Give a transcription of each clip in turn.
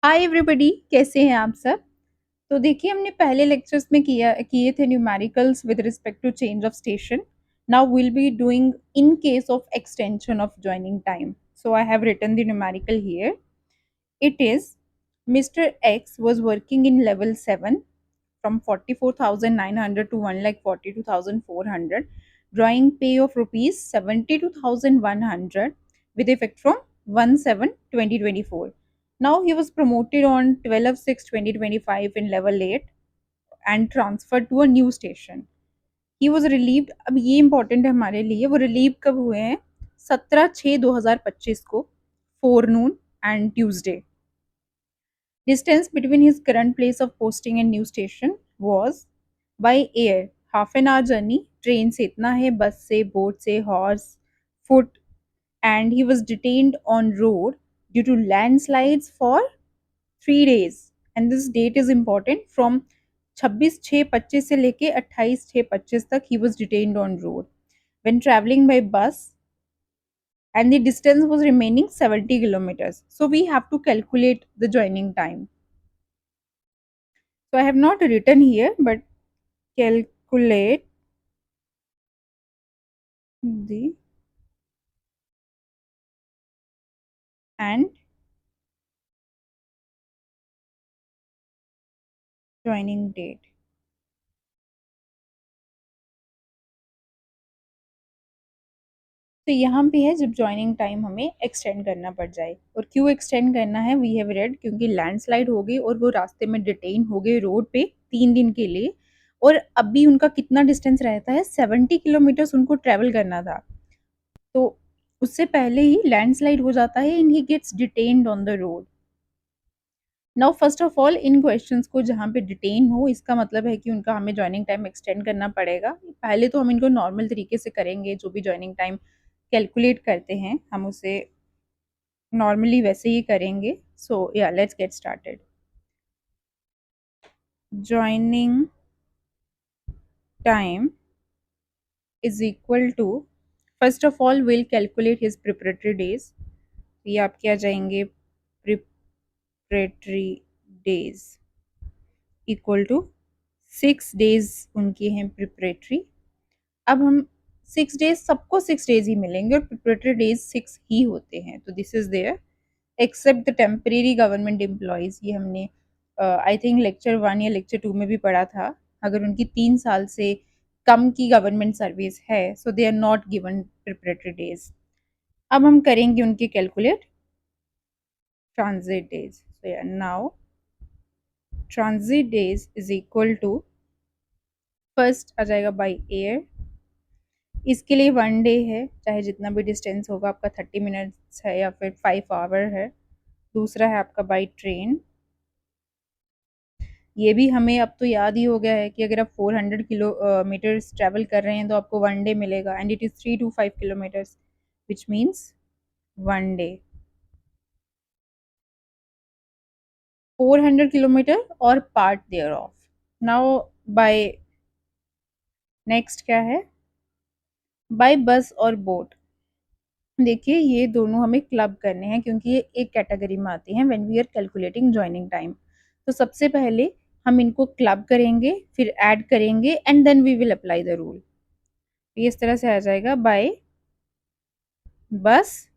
Hi everybody, कैसे हैं आप सब। तो देखिए, हमने पहले लेक्चर्स में किए थे numericals with respect to change of station. Now will be doing in case of extension of joining time. So I have written the numerical here. It is Mr. X was working in level 7 from 44,900 to 1,42,400, drawing pay of rupees 72,100 with effect from 1/7/2024. Now he was promoted on 12/6/2025 in level 8 and transferred to a new station. He was relieved. अब ये important है हमारे लिए, वो relieve कब हुए हैं? 17/6/2025 को, फोरनून and Tuesday. Distance between his current place of posting and new station was by air half an hour journey, train से इतना है, बस से, boat से, horse, foot, and he was detained on road due to landslides for 3 days. And this date is important. From 26/6/25 से लेके 28/6/25 तक he was detained on road when traveling by bus, and the distance was remaining 70 kilometers. So we have to calculate the joining time. So I have not written here, but calculate the and joining date. तो यहाँ पे है जब joining time हमें extend करना पड़ जाए. और क्यों एक्सटेंड करना है, वी हैव रेड, क्योंकि लैंडस्लाइड हो गई और वो रास्ते में डिटेन हो गए रोड पे 3 दिन के लिए. और अभी उनका कितना डिस्टेंस रहता है, 70 किलोमीटर्स उनको ट्रेवल करना था. तो उससे पहले ही लैंडस्लाइड हो जाता है and he gets detained on the road. Now first of all, इन क्वेश्चंस को जहाँ पे डिटेन हो, इसका मतलब है कि उनका हमें ज्वाइनिंग टाइम एक्सटेंड करना पड़ेगा. पहले तो हम इनको नॉर्मल तरीके से करेंगे, जो भी ज्वाइनिंग टाइम कैलकुलेट करते हैं हम उसे नॉर्मली वैसे ही करेंगे. सो या let's get started. Joining time is equal to, first of all will calculate his preparatory days. ये आपके आ जाएंगे preparatory days equal to 6 days उनके हैं प्रिपरेटरी. अब हम 6 डेज, सबको 6 डेज ही मिलेंगे और प्रिपरेटरी डेज 6 ही होते हैं. तो this is there except the temporary government employees. ये हमने आई थिंक लेक्चर 1 या लेक्चर 2 में भी पढ़ा था. अगर उनकी 3 साल से कम की गवर्नमेंट सर्विस है, so they are not given preparatory days. अब हम करेंगे उनके कैलकुलेट ट्रांजिट डेज. सो या now transit days is equal to, first आ जाएगा बाय एयर. इसके लिए 1 डे है, चाहे जितना भी डिस्टेंस होगा आपका, 30 मिनट्स है या फिर 5 आवर है. दूसरा है आपका बाई ट्रेन. ये भी हमें अब तो याद ही हो गया है कि अगर आप 400 किलोमीटर्स ट्रेवल कर रहे हैं तो आपको 1 डे मिलेगा, and it is 3 to 5 kilometres, which means 1 day. 400 kilometre और part there of. Now by next क्या है, बाय बस और बोट. देखिए, ये दोनों हमें क्लब करने हैं क्योंकि ये एक कैटेगरी में आती हैं when we are calculating joining time. तो सबसे पहले हम इनको क्लब करेंगे, फिर ऐड करेंगे and then we will apply the rule. ये इस तरह से आ जाएगा, by bus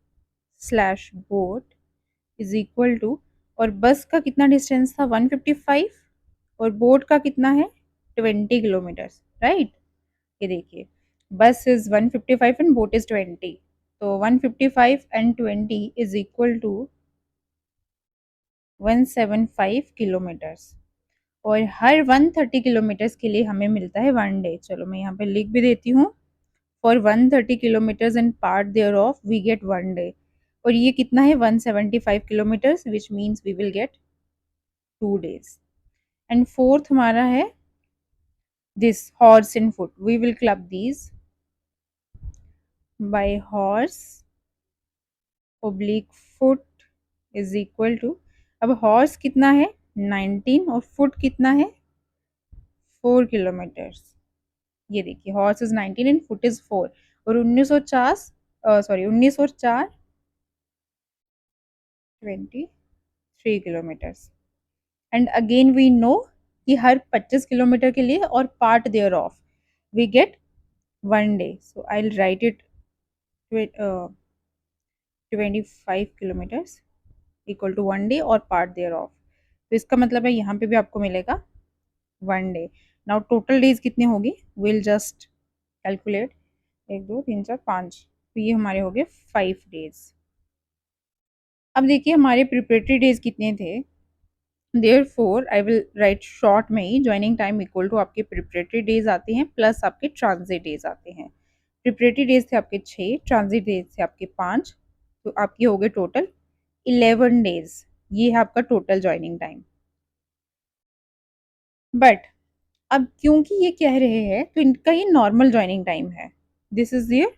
slash boat is equal to, और बस का कितना डिस्टेंस था 155 और बोट का कितना है 20 किलोमीटर्स, राइट. ये देखिए, बस इज 155 एंड बोट इज 20. तो 155 and 20 is equal to 175 kilometres. और हर 130 किलोमीटर्स के लिए हमें मिलता है 1 डे. चलो मैं यहाँ पे लिख भी देती हूँ. For 130 kilometres and part there of we get 1 day. और ये कितना है 175 kilometres, which means we will get 2 days. And fourth हमारा है this horse and foot. We will club these by horse oblique foot is equal to, अब horse कितना है 19 और फुट कितना है 4 किलोमीटर्स. ये देखिए, horse is 19 and foot is 4. और 1904 20 3 kilometers. And again we know कि हर 25 किलोमीटर के लिए और part thereof we get 1 day. So I'll write it with 25 kilometers equal to 1 day और part thereof. तो इसका मतलब है यहाँ पे भी आपको मिलेगा 1 day. Now total days कितनी होगी? We'll just calculate. 1 2 3 4 5, तो ये हमारे हो गए 5 days. अब देखिए हमारे प्रिपरेटरी डेज कितने थे. Therefore I will write short में ही ज्वाइनिंग टाइम इक्वल टू आपके प्रिपरेटरी डेज आते हैं प्लस आपके ट्रांजिट डेज आते हैं. प्रिपरेटरी डेज थे आपके 6, ट्रांजिट डेज थे आपके 5, तो आपके हो गए टोटल 11 डेज. ये है आपका टोटल ज्वाइनिंग टाइम. बट अब क्योंकि ये कह रहे हैं तो इनका ये नॉर्मल ज्वाइनिंग टाइम है. दिस इज ये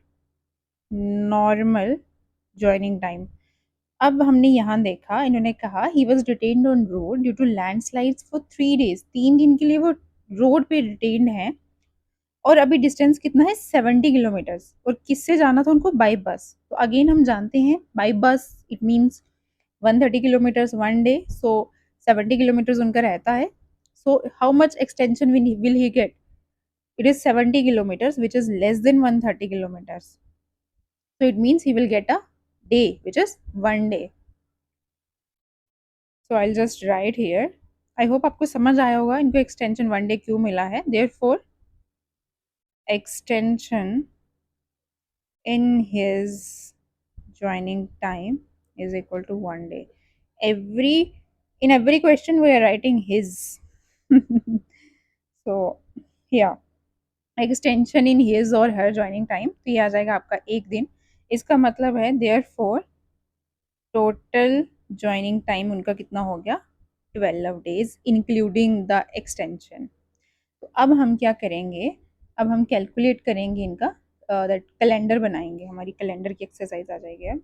नॉर्मल ज्वाइनिंग टाइम. अब हमने यहाँ देखा इन्होंने कहा he was detained on road due to landslides for 3 days. 3 दिन के लिए वो रोड पे डिटेन्ड है. और अभी डिस्टेंस कितना है 70 किलोमीटर्स. और किससे जाना था उनको? By bus. तो अगेन हम जानते हैं by bus it means 130 kilometres 1 day. So 70 kilometres उनका रहता है. So how much extension will he get? It is 70 kilometers which is less than 130 kilometers. So it means he will get a day which is 1 day. So I'll just write here. I hope आपको समझ आया होगा इनको extension 1 day क्यों मिला है. Therefore extension in his joining time is equal to 1 day. In every question we are writing his. So yeah, extension in his और हर joining time, तो ये आ जाएगा आपका 1 दिन. इसका मतलब है देयरफॉर टोटल ज्वाइनिंग टाइम उनका कितना हो गया? 12 days इंक्लूडिंग द एक्सटेंशन. तो अब हम क्या करेंगे? अब हम कैलकुलेट करेंगे इनका दैट कैलेंडर बनाएंगे. हमारी कैलेंडर की एक्सरसाइज आ जाएगी अब.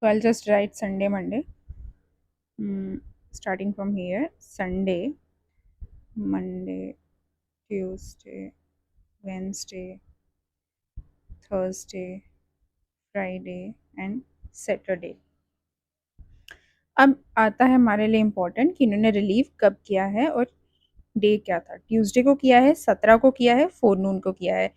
तो आई just right Sunday Monday starting from here. Sunday, Monday, Tuesday, Wednesday, Thursday, Friday and Saturday. अब आता है हमारे लिए इम्पोर्टेंट कि इन्होंने रिलीव कब किया है और डे क्या था. ट्यूसडे को किया है, 17 को किया है, फोरनून को किया है.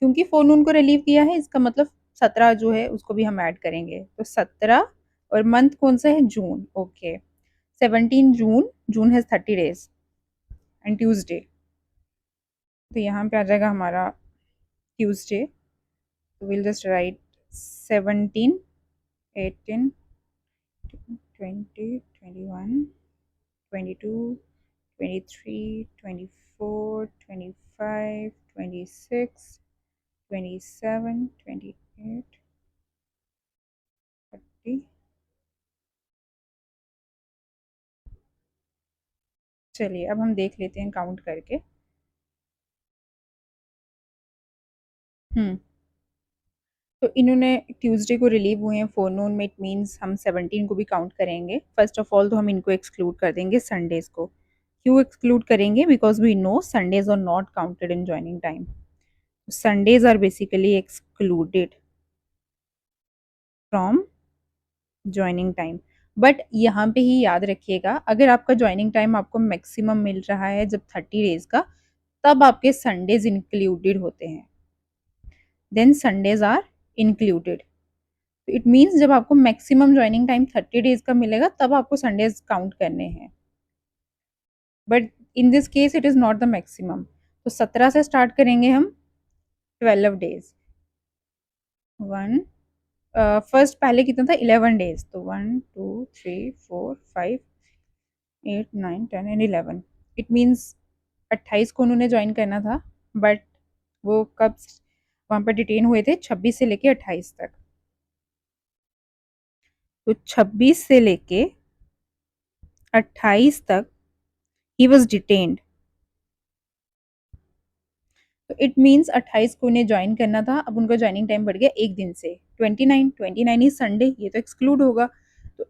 क्योंकि फोरनून को रिलीव किया है इसका मतलब 17 जो है उसको भी हम ऐड करेंगे. तो 17 और मंथ कौन सा है? June. Okay, 17 June. June has 30 days and Tuesday. तो यहाँ पे आ जाएगा हमारा ट्यूसडे. तो विल जस्ट राइट 17, 18, 20, 21, 22, 23, 24, 25, 26, 27, 28, 30. चलिए अब हम देख लेते हैं काउंट करके. तो इन्होंने ट्यूसडे को रिलीव हुए हैं फोरनून में. इट मीन्स हम 17 को भी काउंट करेंगे. फर्स्ट ऑफ ऑल तो हम इनको एक्सक्लूड कर देंगे संडेज को. क्यों एक्सक्लूड करेंगे? Because we know Sundays are not counted in joining time. Sundays are basically excluded from joining time. But यहाँ पे ही याद रखिएगा अगर आपका ज्वाइनिंग टाइम आपको मैक्सिमम मिल रहा है जब 30 डेज का, तब आपके संडेज इंक्लूडेड होते हैं. Then Sundays are included. It means जब आपको मैक्सिमम ज्वाइनिंग टाइम 30 डेज का मिलेगा तब आपको संडेज काउंट करने हैं. But in this case it is not the maximum. तो 17 से स्टार्ट करेंगे हम 12 days. वन फर्स्ट पहले कितना था? 11 days. तो 1 2 3 4 5 8 9 10 एंड 11. इट मीन्स 28 को उन्होंने ज्वाइन करना था. बट वो कब वहाँ पर डिटेन हुए थे? 26 से लेके 28 तक. तो 26 से लेके 28 तक ही वॉज डिटेन्ड. तो इट मीन्स 28 को उन्हें ज्वाइन करना था. अब उनका ज्वाइनिंग टाइम बढ़ गया 1 दिन से 29 इज संडे. ये तो एक्सक्लूड होगा. तो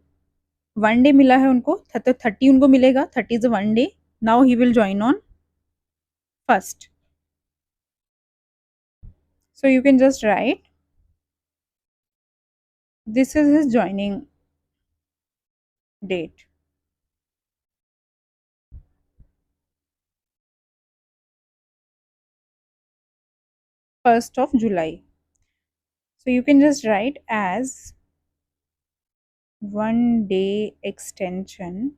1 डे मिला है उनको. तो 30 उनको मिलेगा. 30 is 1 day. Now he will join on first. So you can just write this is his joining date. 1st of July. So you can just write as 1 day extension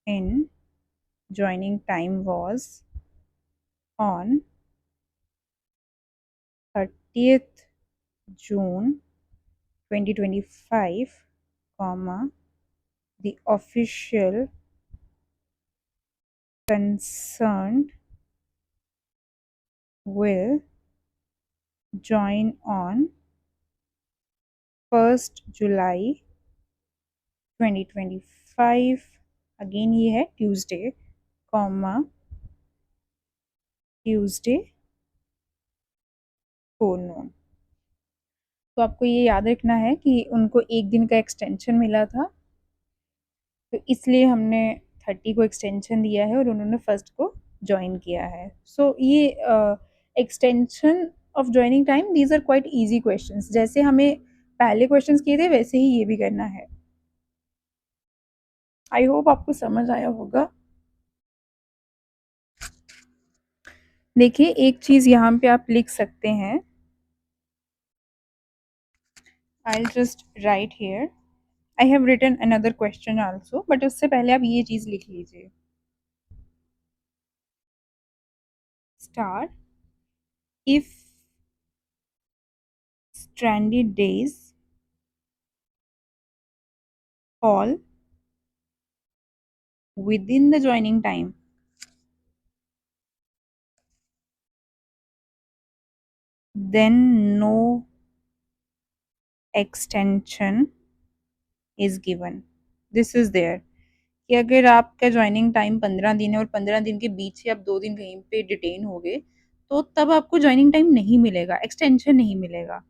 in joining time was on 30th June 2025, comma, the official concerned will join on 1st July 2025, again ये है Tuesday, comma Tuesday फोरनून। तो आपको ये याद रखना है कि उनको एक दिन का एक्सटेंशन मिला था, तो इसलिए हमने 30 को एक्सटेंशन दिया है और उन्होंने फर्स्ट को ज्वाइन किया है। सो ये extension of joining time, these are quite easy questions. जैसे हमें पहले क्वेश्चंस किए थे वैसे ही ये भी करना है। आई होप आपको समझ आया होगा। देखिए एक चीज यहाँ पे आप लिख सकते हैं, I just write here, I have written another question also, but उससे पहले आप ये चीज लिख लीजिए। Star, if stranded days fall within the joining time, then no extension is given. This is there कि अगर आपका ज्वाइनिंग टाइम 15 दिन है और 15 दिन के बीच से आप 2 दिन कहीं पे डिटेन हो गए, तो तब आपको ज्वाइनिंग टाइम नहीं मिलेगा, एक्सटेंशन नहीं मिलेगा।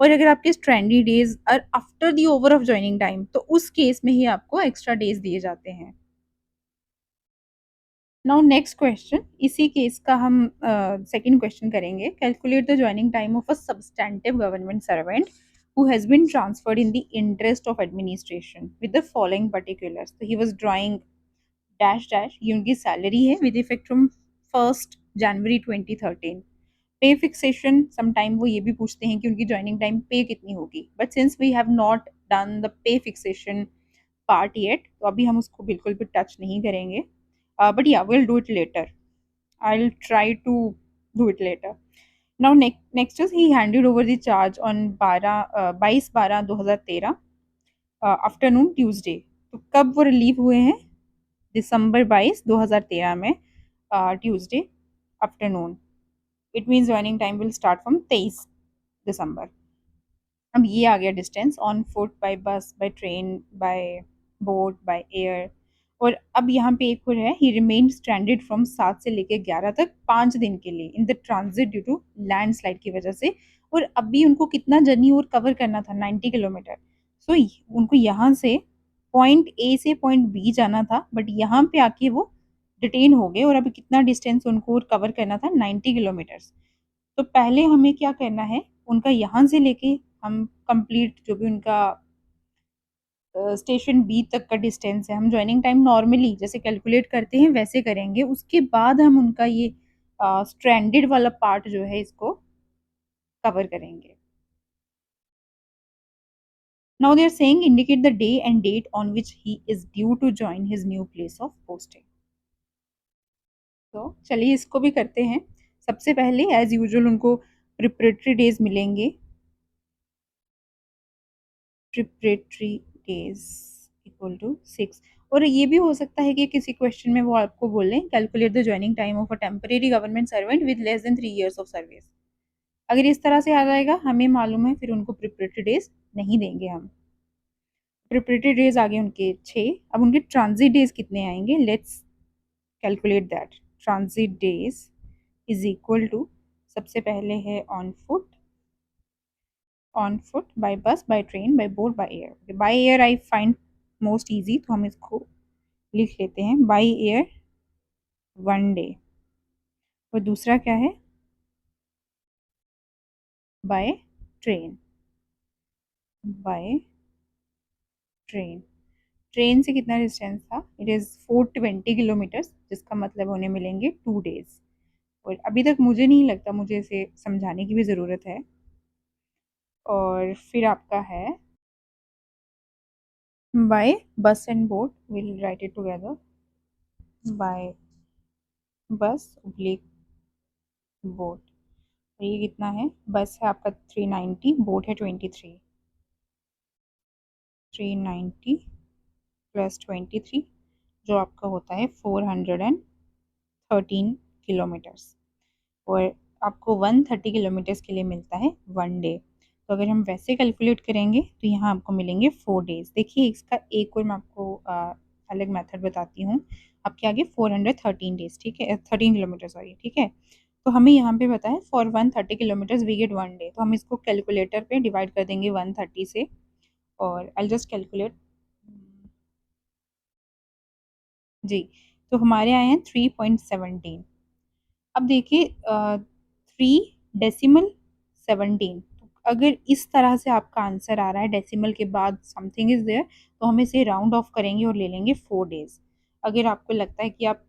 और अगर आपके stranded days are after the over of joining time, तो उस केस में ही आपको एक्स्ट्रा डेज दिए जाते हैं। नाउ नेक्स्ट क्वेश्चन, इसी केस का हम सेकंड क्वेश्चन करेंगे। Calculate the joining time of a substantive government servant who has been transferred in the interest of administration with the following particulars. So he was drawing dash dash, ये उनकी salary है with effect from 1st January 2013। पे fixation, sometime वो ये भी पूछते हैं कि उनकी ज्वाइनिंग टाइम पे कितनी होगी, but since we have not done the pay fixation part yet, तो अभी हम उसको बिल्कुल भी टच नहीं करेंगे। But yeah, we'll do it later. I'll try to do it later. Now next is he handed over the charge on 22/12/2013 afternoon Tuesday. तो कब वो रिलीव हुए हैं? दिसंबर 22 2013 में Tuesday afternoon. It means joining time will start from 23 दिसंबर। अब ये आ गया distance, on foot, by bus, by train, by boat, by air. और अब यहाँ पे एक और है, ही रिमेन स्ट्रैंडेड फ्रॉम 7 से लेके 11 तक 5 दिन के लिए in the transit due to landslide की वजह से। और अभी उनको कितना जर्नी और कवर करना था? 90 किलोमीटर। सो उनको यहाँ से पॉइंट ए से पॉइंट बी जाना था, बट यहाँ पे आके वो डिटेन हो गए और अभी कितना डिस्टेंस उनको और कवर करना था? 90 किलोमीटर्स। तो पहले हमें क्या करना है, उनका यहाँ से लेके हम कंप्लीट जो भी उनका स्टेशन बी तक का डिस्टेंस है, हम ज्वाइनिंग टाइम नॉर्मली जैसे कैलकुलेट करते हैं वैसे करेंगे। उसके बाद हम उनका ये स्ट्रैंडेड वाला पार्ट जो है इसको कवर करेंगे। Now they are saying indicate the day and date on which he is due to join his new place of posting. तो चलिए इसको भी करते हैं। सबसे पहले एज यूजुअल उनको प्रिपरेटरी डेज मिलेंगे। Preparatory days equal to 6। और ये भी हो सकता है कि किसी क्वेश्चन में वो आपको बोलें calculate the joining time of a temporary government servant with less than 3 years of service. अगर इस तरह से आ जाएगा, हमें मालूम है, फिर उनको प्रिपरेटरी डेज नहीं देंगे हम। प्रिपरेटरी डेज आ गए उनके 6। अब उनके ट्रांजिट डेज कितने आएंगे? Let's calculate that. Transit days is equal to, सबसे पहले है on foot, by bus, by train, by boat, by air. By air I find most easy, तो हम इसको लिख लेते हैं बाय एयर 1 day। और दूसरा क्या है? Bye train, by train. Train से कितना डिस्टेंस था? इट इज़ 420 किलोमीटर्स, जिसका मतलब उन्हें मिलेंगे 2 डेज। और अभी तक मुझे नहीं लगता मुझे इसे समझाने की भी ज़रूरत है। और फिर आपका है by bus and boat, will write it together. By bus oblique boat. और ये कितना है? बस है आपका 390, बोट है 23। 390 प्लस 23, जो आपका होता है 413 किलोमीटर्स। और आपको 130 किलोमीटर्स के लिए मिलता है 1 डे। तो अगर हम वैसे कैलकुलेट करेंगे तो यहाँ आपको मिलेंगे 4 डेज। देखिए इसका एक और मैं आपको अलग मेथड बताती हूँ। आपके आगे 413 डेज, ठीक है, 13 किलोमीटर, सॉरी, ठीक है। तो हमें यहाँ पे पता है for 130 kilometres we get 1 day, तो हम इसको कैलकुलेटर पे डिवाइड कर देंगे 130 से। और आई जस्ट कैलकुलेट। जी, तो हमारे आए हैं 3.17। अब देखिए 3 डेसिमल 17। अगर इस तरह से आपका आंसर आ रहा है डेसिमल के बाद समथिंग इज देयर, तो हम इसे राउंड ऑफ करेंगे और ले लेंगे 4 डेज। अगर आपको लगता है कि आप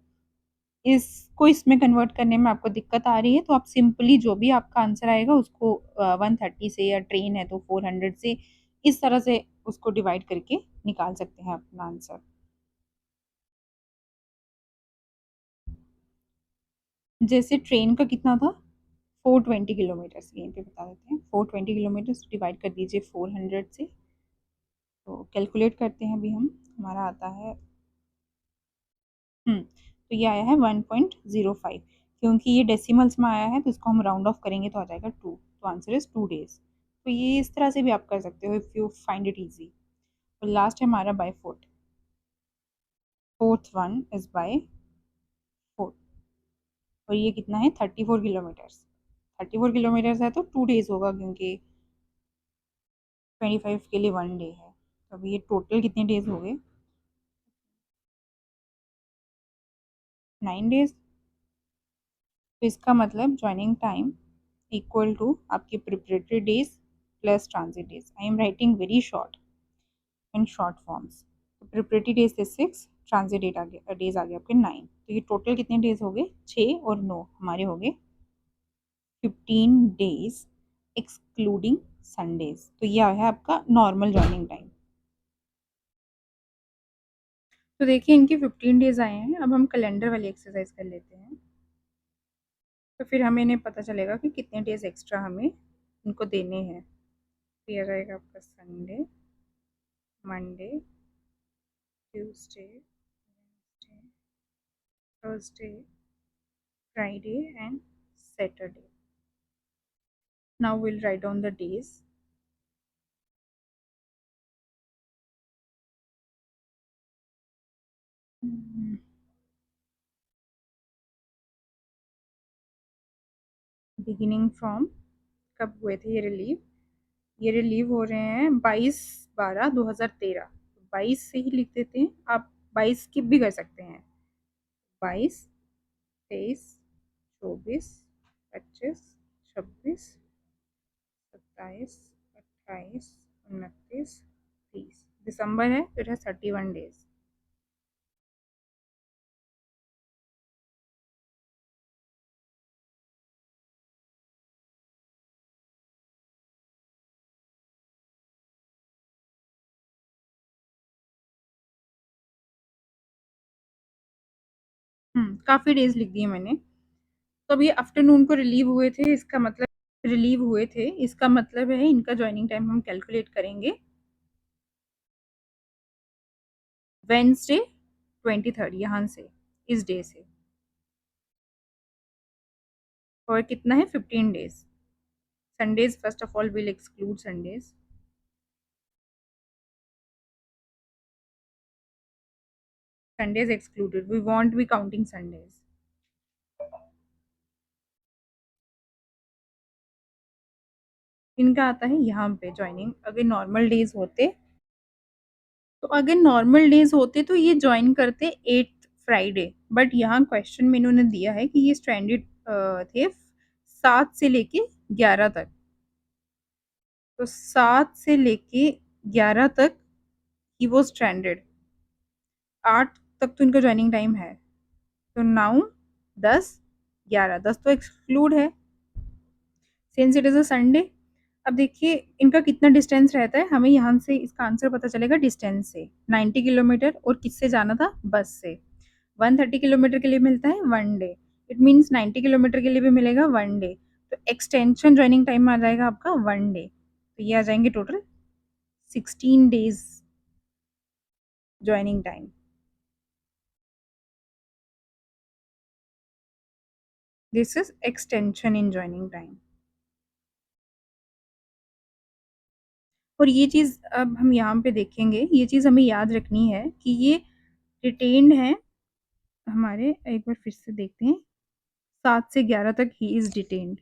इसको इसमें कन्वर्ट करने में आपको दिक्कत आ रही है, तो आप सिंपली जो भी आपका आंसर आएगा उसको 130 से, या ट्रेन है तो 400 से, इस तरह से उसको डिवाइड करके निकाल सकते हैं अपना आंसर। जैसे ट्रेन का कितना था? 420 किलोमीटर्स, यहीं पे बता देते हैं। 420 किलोमीटर्स डिवाइड कर दीजिए 400 से। तो कैलकुलेट करते हैं अभी हम। हमारा आता है तो ये आया है 1.05। क्योंकि ये डेसिमल्स में आया है तो इसको हम राउंड ऑफ करेंगे तो आ जाएगा 2। तो आंसर इज 2 डेज। तो ये इस तरह से भी आप कर सकते हो if you find it easy. तो लास्ट है हमारा by foot. Fourth one is by foot. और ये कितना है? 34 किलोमीटर्स। 34 किलोमीटर्स है तो 2 डेज होगा, क्योंकि 25 के लिए 1 डे है। तो अभी ये टोटल कितने डेज हो गए? 9 डेज। तो इसका मतलब ज्वाइनिंग टाइम इक्वल टू आपकी preparatory days plus transit days. I am writing very short in short forms. तो प्रिपरेटरी डेज थे 6, ट्रांजिट डेट आ गया, डेज आ गए आपके 9। तो ये टोटल कितने डेज हो गए? 6 और 9 हमारे हो गए 15 डेज, एक्सक्लूडिंग संडेज। तो यह है आपका नॉर्मल ज्वाइनिंग टाइम। तो देखिए इनके 15 डेज आए हैं। अब हम कैलेंडर वाली एक्सरसाइज कर लेते हैं। तो फिर हमें इन्हें पता चलेगा कि कितने डेज एक्स्ट्रा हमें इनको देने हैं। तो ये रहेगा आपका Sunday, Monday, Tuesday, Thursday, Friday and Saturday. Now we'll write down the days. Beginning from, कब हुए थे ये रिलीव? ये रिलीव हो रहे हैं 22/12/2013। 22 से ही लिख देते हैं, आप 22 स्किप भी कर सकते हैं। 22, 23, 24, 25, 26, 27, 28, 29, 30। दिसंबर है तो इट हैज 31 डेज। काफ़ी डेज लिख दिए मैंने। तो अभी आफ्टरनून को रिलीव हुए थे, इसका मतलब है इनका ज्वाइनिंग टाइम हम कैलकुलेट करेंगे वेंसडे 23rd, यहाँ से, इस डे से। और कितना है? 15 days. Sundays first of all will exclude Sundays. Sundays excluded, we won't be counting Sundays. इनका आता है यहाँ पे ज्वाइनिंग। अगर नॉर्मल डेज होते तो ये ज्वाइन करते 8 फ्राइडे। बट यहाँ क्वेश्चन में इन्होंने दिया है कि ये स्ट्रैंडेड थे 7 से लेके 11 तक। तो 7 से लेके 11 तक ही वाज स्ट्रैंडेड, 8 तक तो इनका जॉइनिंग टाइम है। तो 9, 10, 11, 10 तो एक्सक्लूड है, since it is a Sunday. अब देखिए इनका कितना डिस्टेंस रहता है, हमें यहाँ से इसका आंसर पता चलेगा डिस्टेंस से। 90 किलोमीटर, और किससे जाना था? बस से। 130 किलोमीटर के लिए मिलता है 1 डे, इट मीन्स 90 किलोमीटर के लिए भी मिलेगा 1 डे। तो एक्सटेंशन जॉइनिंग टाइम आ जाएगा आपका 1 डे, तो ये आ जाएंगे total 16 days joining time. This is extension in joining time. और ये चीज़ अब हम यहाँ पे देखेंगे, ये चीज़ हमें याद रखनी है कि ये रिटेन्ड है हमारे, एक बार फिर से देखते हैं, 7 से 11 तक ही इज़ डिटेन्ड।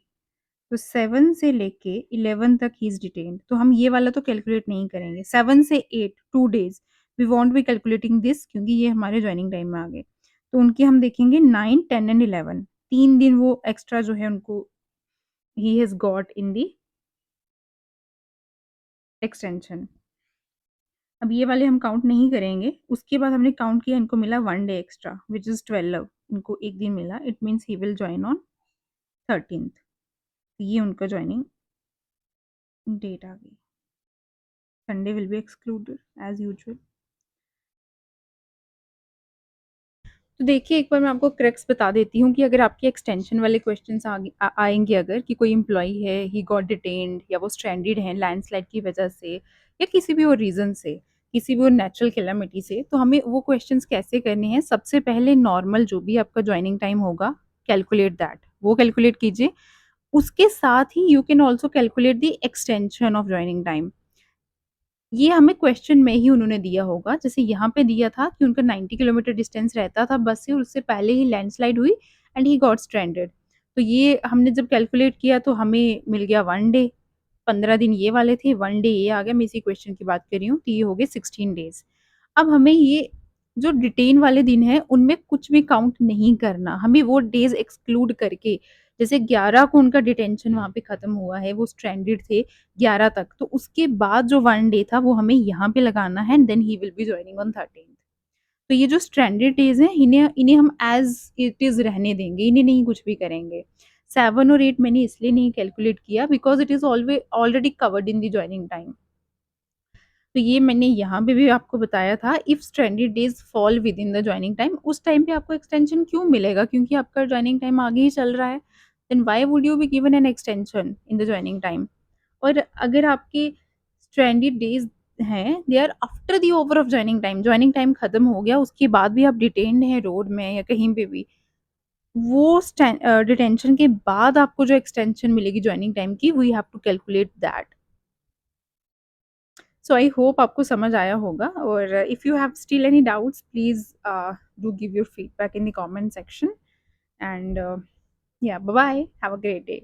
तो 7 से लेके 11 तक ही इज़ डिटेन्ड, तो हम ये वाला तो कैलकुलेट नहीं करेंगे। 7 से 8 2 days we won't be calculating this, क्योंकि ये हमारे जॉइनिंग टाइम में आ गए। तो उनके हम देखेंगे 9, 10 एंड 11, 3 दिन वो एक्स्ट्रा जो है उनको he has got in the extension. अब ये वाले हम काउंट नहीं करेंगे। उसके बाद हमने काउंट किया, इनको मिला 1 डे एक्स्ट्रा व्हिच इज़ 12, इनको 1 दिन मिला, it means he will join on 13th। ये उनका जॉइनिंग डेट आ गई। Sunday will be excluded as usual. तो देखिए एक बार मैं आपको क्रक्स बता देती हूँ कि अगर आपके एक्सटेंशन वाले क्वेश्चंस आएँगे, अगर कि कोई एम्प्लॉयी है, ही गॉट डिटेन्ड या वो स्ट्रैंडेड हैं लैंडस्लाइड की वजह से या किसी भी और रीज़न से, किसी भी और नेचुरल कैलामिटी से, तो हमें वो क्वेश्चंस कैसे करने हैं? सबसे पहले नॉर्मल जो भी आपका जॉइनिंग टाइम होगा, कैलकुलेट दैट, वो कैलकुलेट कीजिए। उसके साथ ही you can also calculate the extension of joining time. ये हमें क्वेश्चन में ही उन्होंने दिया होगा, जैसे यहाँ पे दिया था कि उनका 90 किलोमीटर डिस्टेंस रहता था बस से, और उससे पहले ही लैंडस्लाइड हुई एंड ही गॉट स्ट्रैंडेड। तो ये हमने जब कैलकुलेट किया तो हमें मिल गया 1 डे, 15 दिन ये वाले थे, 1 डे ये आ गया, मैं इसी क्वेश्चन की बात कर रही हूँ, तो ये हो गए 16 डेज़। अब हमें ये जो डिटेन वाले दिन हैं, उनमें कुछ भी काउंट नहीं करना, हमें वो डेज़ एक्सक्लूड करके, जैसे 11 को उनका डिटेंशन वहाँ पे खत्म हुआ है, वो स्ट्रैंडेड थे 11 तक, तो उसके बाद जो 1 डे था वो हमें यहाँ पे लगाना है, and then he will be joining on 13th। तो ये जो स्ट्रैंडेड डेज़ हैं, इन्हें इन्हें हम एज़ इट इज़ रहने देंगे, इन्हें नहीं कुछ भी करेंगे। 7 और 8 मैंने इसलिए नहीं कैलकुलेट किया because it is already covered in the joining time. तो ये मैंने यहाँ पे भी आपको बताया था, if stranded days fall within the joining time, उस टाइम पे आपको एक्सटेंशन क्यों मिलेगा? क्योंकि आपका जॉइनिंग टाइम आगे ही चल रहा है। Then why would you be given an extension in the joining time? और अगर आपके स्ट्रैंडेड डेज़ हैं, they are after the over of joining time खत्म हो गया, उसके बाद भी आप डिटेन्ड हैं रोड में या कहीं पे भी, वो डिटेंशन के बाद आपको जो एक्सटेंशन मिलेगी जॉइनिंग टाइम की, we have to calculate that. So I hope आपको समझ आया होगा, और if you have still any doubts please do give your feedback in the comment section, and yeah, bye bye, have a great day.